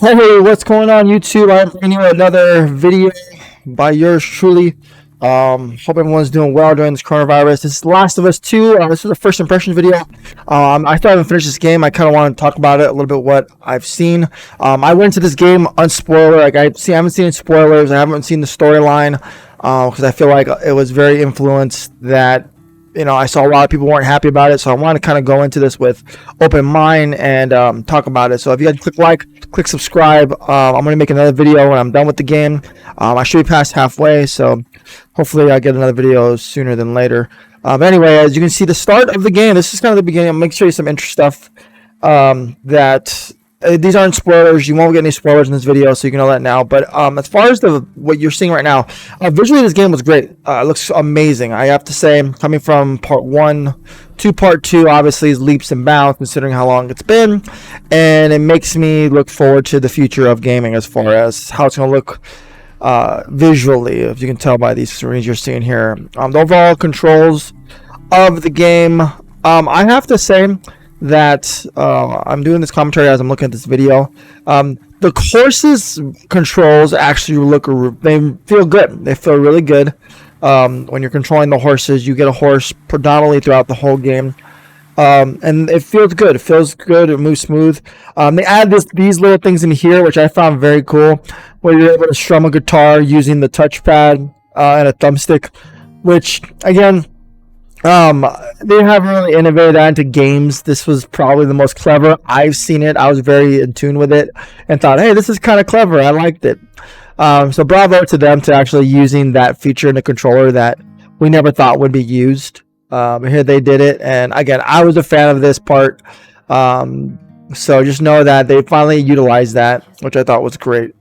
Hey, what's going on YouTube? I'm bringing you another video by yours truly. Hope everyone's doing well during this coronavirus. This is Last of Us 2. This is a first impressions video. I still haven't finished this game. I kind of want to talk about it a little bit, what I've seen. I went into this game unspoiler. Like I haven't seen any spoilers. I haven't seen the storyline because I feel like it was very influenced that I saw a lot of people weren't happy about it, so I want to kind of go into this with open mind and talk about it. So if you guys click like, click subscribe. I'm going to make another video when I'm done with the game. I should be past halfway, so hopefully I get another video sooner than later. But anyway, as you can see, the start of the game, this is kind of the beginning. I'm going to show you some interesting stuff that... these aren't spoilers. You won't get any spoilers in this video, so you can know that now. But as far as what you're seeing right now, visually this game was great. It looks amazing. I have to say, coming from part 1 to part 2, obviously is leaps and bounds considering how long it's been, and it makes me look forward to the future of gaming as far as how it's going to look visually, if you can tell by these screens you're seeing here. The overall controls of the game, I have to say that I'm doing this commentary as I'm looking at this video. The course's controls actually they feel good. They feel really good. When you're controlling the horses, you get a horse predominantly throughout the whole game. And it feels good. It feels good. It moves smooth. They add these little things in here, which I found very cool, where you're able to strum a guitar using the touchpad and a thumbstick, which, again, they haven't really innovated that into games. This was probably the most clever I've seen it. I was very in tune with it and thought, hey, this is kind of clever. I liked it. So bravo to them to actually using that feature in the controller that we never thought would be used. Here they did it, and again, I was a fan of this part. So just know that they finally utilized that, which I thought was great.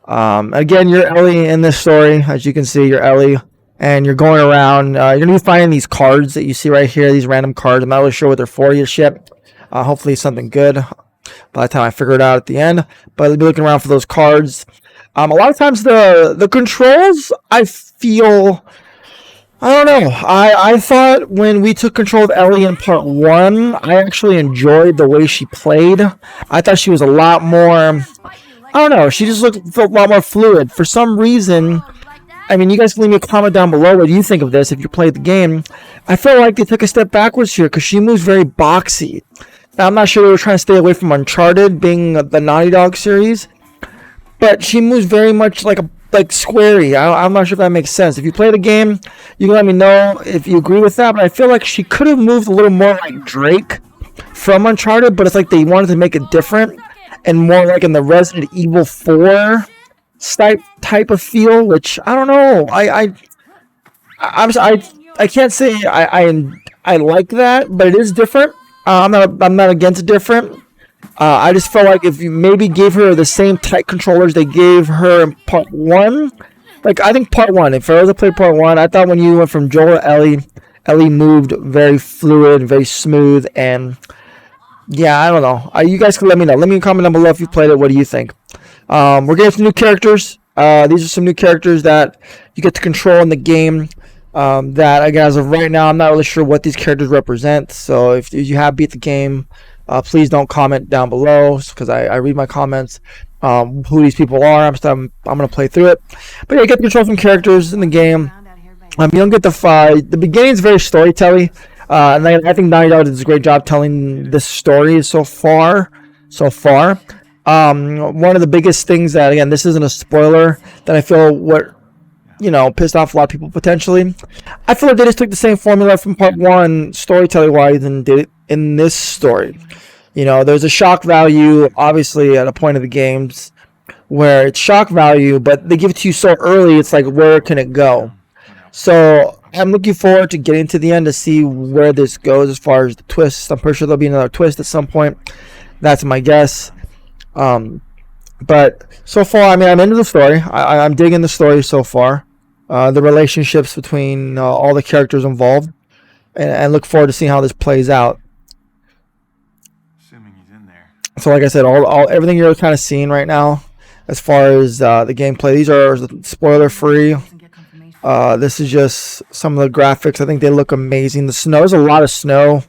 Again, you're Ellie in this story. As you can see, you're Ellie. And you're going around, you're going to be finding these cards that you see right here, these random cards. I'm not really sure what they're for yet. Hopefully something good by the time I figure it out at the end. But I'll be looking around for those cards. A lot of times the controls, I feel... I don't know. I thought when we took control of Ellie in part 1, I actually enjoyed the way she played. I thought she was a lot more... I don't know. She just felt a lot more fluid. For some reason... I mean, you guys can leave me a comment down below what you think of this if you played the game. I feel like they took a step backwards here because she moves very boxy. Now, I'm not sure they were trying to stay away from Uncharted being the Naughty Dog series, but she moves very much like squarey. I'm not sure if that makes sense. If you play the game, you can let me know if you agree with that, but I feel like she could have moved a little more like Drake from Uncharted, but it's like they wanted to make it different and more like in the Resident Evil 4 type of feel, which I don't know. I can't say I like that, but it is different. I'm not against different. I just felt like if you maybe gave her the same tight controllers they gave her in part 1, like I think part 1. If I was to play part 1, I thought when you went from Joel to Ellie moved very fluid, very smooth, and yeah, I don't know. You guys can let me know. Let me comment down below if you played it. What do you think? We're getting some new characters. These are some new characters that you get to control in the game. That, again, as of right now, I'm not really sure what these characters represent. So if you have beat the game, please don't comment down below because I read my comments. Who these people are. I'm going to play through it. But yeah, you get to control some characters in the game. You don't get the beginning is very storytelling. And I think Naughty Dog does a great job telling this story so far. One of the biggest things that, again, this isn't a spoiler, that I feel pissed off a lot of people potentially. I feel like they just took the same formula from part 1 storytelling wise and did it in this story. There's a shock value obviously at a point of the games where it's shock value, but they give it to you so early, it's like, where can it go? So I'm looking forward to getting to the end to see where this goes as far as the twist. I'm pretty sure there'll be another twist at some point. That's my guess. But so far, I mean, I'm into the story. I'm digging the story so far. The relationships between all the characters involved, and look forward to seeing how this plays out. Assuming he's in there. So, like I said, everything you're kind of seeing right now, as far as the gameplay, these are spoiler free. This is just some of the graphics. I think they look amazing. The snow, there's a lot of snow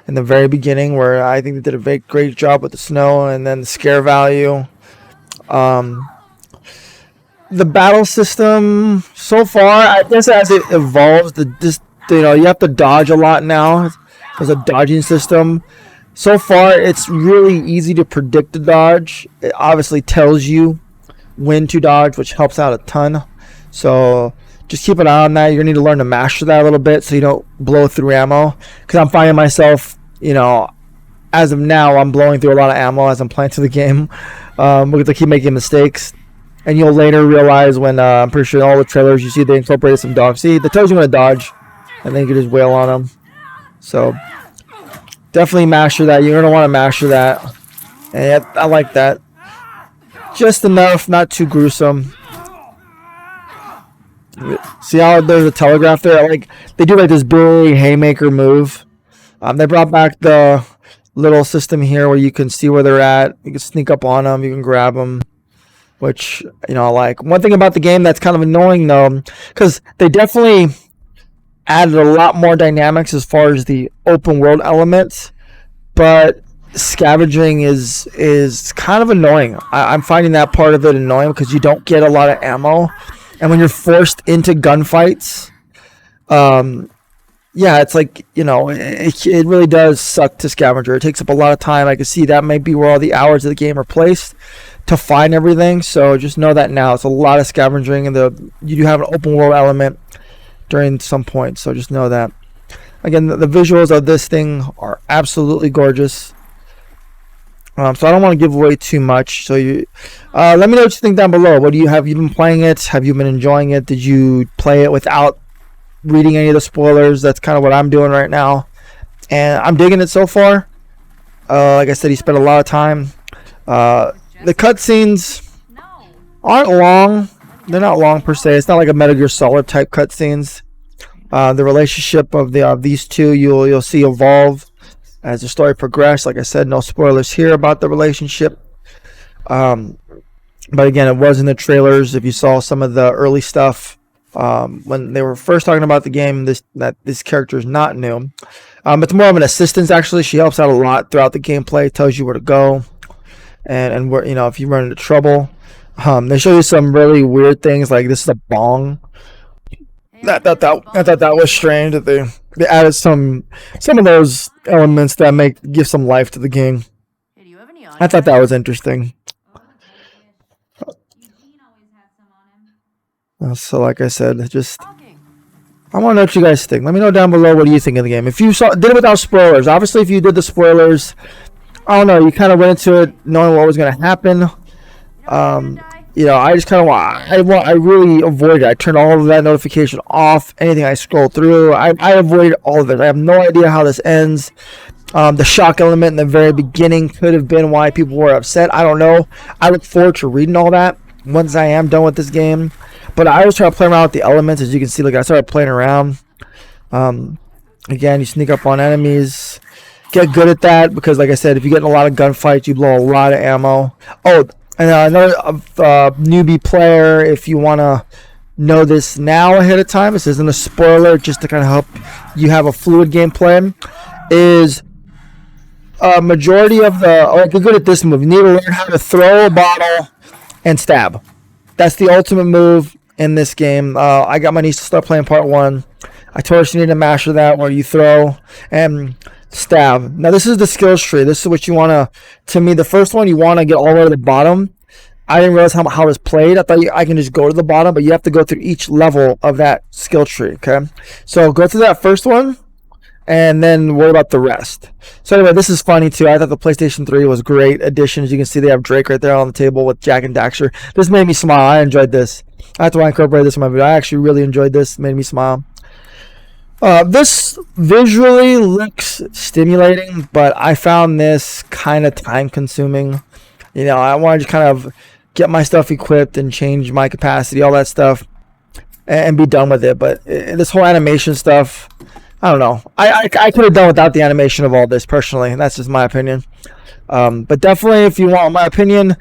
in the very beginning, where I think they did a great job with the snow, and then the scare value. The battle system so far, I guess as it evolves, you have to dodge a lot now. There's a dodging system. So far, it's really easy to predict the dodge. It obviously tells you when to dodge, which helps out a ton. So just keep an eye on that. You're gonna need to learn to master that a little bit so you don't blow through ammo. Because I'm finding myself, as of now, I'm blowing through a lot of ammo as I'm playing through the game because I keep making mistakes. And you'll later realize when I'm pretty sure in all the trailers you see they incorporated some dodge. See, that tells you when to dodge, and then you can just wail on them. So definitely master that. You're gonna want to master that. And I like that. Just enough, not too gruesome. See how there's a telegraph there? Like they do like this big haymaker move. They brought back the little system here where you can see where they're at. You can sneak up on them. You can grab them, which I like. One thing about the game that's kind of annoying though, because they definitely added a lot more dynamics as far as the open world elements, but scavenging is kind of annoying. I'm finding that part of it annoying because you don't get a lot of ammo, and when you're forced into gunfights, it's like it really does suck to scavenger. It takes up a lot of time. I can see that might be where all the hours of the game are placed to find everything. So just know that now. It's a lot of scavenging, and you do have an open world element during some point. So just know that. Again, the visuals of this thing are absolutely gorgeous. So I don't want to give away too much. So let me know what you think down below. Have you been playing it? Have you been enjoying it? Did you play it without reading any of the spoilers? That's kind of what I'm doing right now, and I'm digging it so far. Like I said, he spent a lot of time. The cutscenes aren't long. They're not long per se. It's not like a Metal Gear Solid type cutscenes. The relationship of these two you'll see evolve as the story progresses. Like I said, no spoilers here about the relationship. But again, it was in the trailers. If you saw some of the early stuff when they were first talking about the game, this character is not new. It's more of an assistance actually. She helps out a lot throughout the gameplay. Tells you where to go, and where if you run into trouble. They show you some really weird things, like this is a bong. I thought that was strange that they added some of those elements that give some life to the game. I thought that was interesting. So like I said, I want to know what you guys think. Let me know down below, what do you think of the game. If you did it without spoilers, obviously if you did the spoilers, I don't know, you kind of went into it knowing what was going to happen. I just kind of I really avoid it. I turned all of that notification off. Anything I scroll through, I avoid all of it. I have no idea how this ends. The shock element in the very beginning could have been why people were upset. I don't know. I look forward to reading all that once I am done with this game. But I always try to play around with the elements. As you can see, like I started playing around. Again, you sneak up on enemies. Get good at that because, like I said, if you get in a lot of gunfights, you blow a lot of ammo. Oh, and another newbie player, if you want to know this now ahead of time, this isn't a spoiler, just to kind of help you have a fluid gameplay, is a majority of if you're good at this move, you need to learn how to throw a bottle and stab. That's the ultimate move in this game. I got my niece to start playing part 1. I told her she needed to master that, where you throw and stab. Now this is the skills tree. This is what you want to me, the first one, you want to get all the way to the bottom. I didn't realize how it's played. I thought I can just go to the bottom, but you have to go through each level of that skill tree. Okay, so go through that first one and then worry about the rest. So anyway, this is funny too. I thought the PlayStation 3 was a great addition. As you can see, they have Drake right there on the table with Jak and Daxter. This made me smile. I enjoyed this. That's why I incorporated this in my video. I actually really enjoyed this. It made me smile. This visually looks stimulating, but I found this kind of time consuming. I wanted to kind of get my stuff equipped and change my capacity, all that stuff, and be done with it. But this whole animation stuff, I don't know. I could have done without the animation of all this, personally. That's just my opinion. But definitely, if you want my opinion,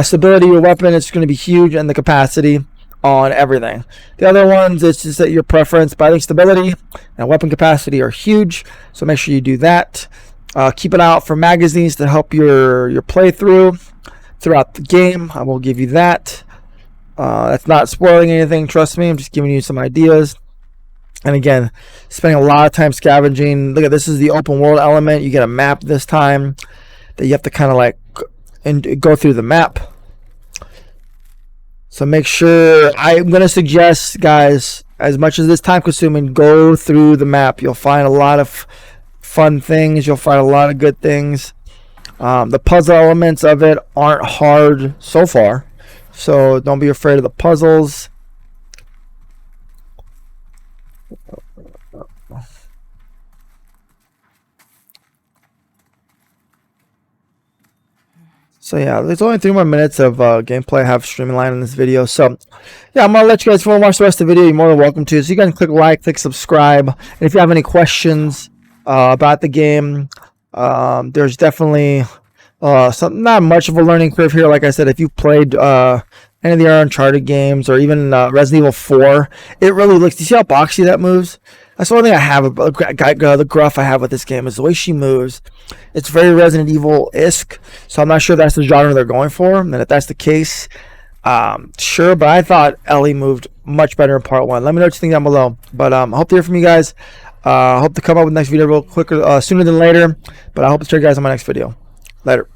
stability of your weapon, it's going to be huge, and the capacity on everything. The other ones, it's just at your preference, but I think stability and weapon capacity are huge, so make sure you do that. Keep an eye out for magazines to help your playthrough. throughout the game. I will give you that. That's not spoiling anything. Trust me. I'm just giving you some ideas. And again, spending a lot of time scavenging. Look at this is the open world element. You get a map this time that you have to kind of like and go through the map. So make sure, I'm going to suggest, guys, as much as this time consuming, go through the map. You'll find a lot of fun things. You'll find a lot of good things. The puzzle elements of it aren't hard so far. So don't be afraid of the puzzles. So yeah, there's only 3 more minutes of gameplay I have streamlined in this video. So yeah, I'm gonna let you guys, if you want to watch the rest of the video, you're more than welcome to. So you can click like, click subscribe, and if you have any questions about the game, there's definitely not much of a learning curve here. Like I said, if you've played any of the Uncharted games or even Resident Evil 4, it really looks. Do you see how boxy that moves? That's the one thing I have about the gruff I have with this game is the way she moves. It's very Resident Evil-esque, so I'm not sure that's the genre they're going for. And if that's the case, sure. But I thought Ellie moved much better in part 1. Let me know what you think down below. But I hope to hear from you guys. I hope to come up with the next video real quicker, sooner than later. But I hope to see you guys on my next video. Later.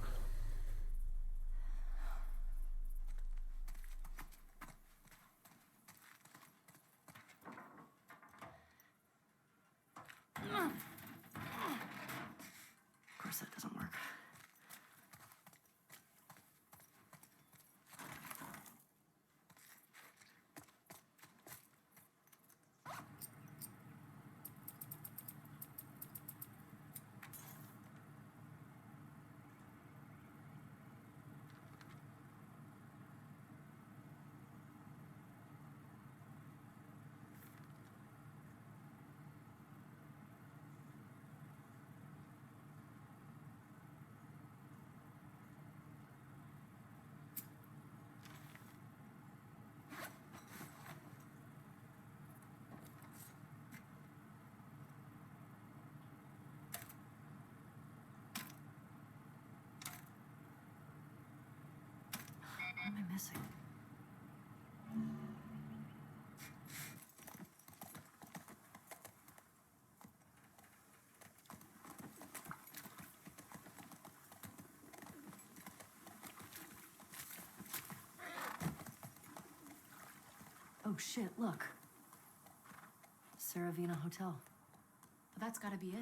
Of course that doesn't work. What am I missing? Oh shit, look. Saravina Hotel. That's gotta be it.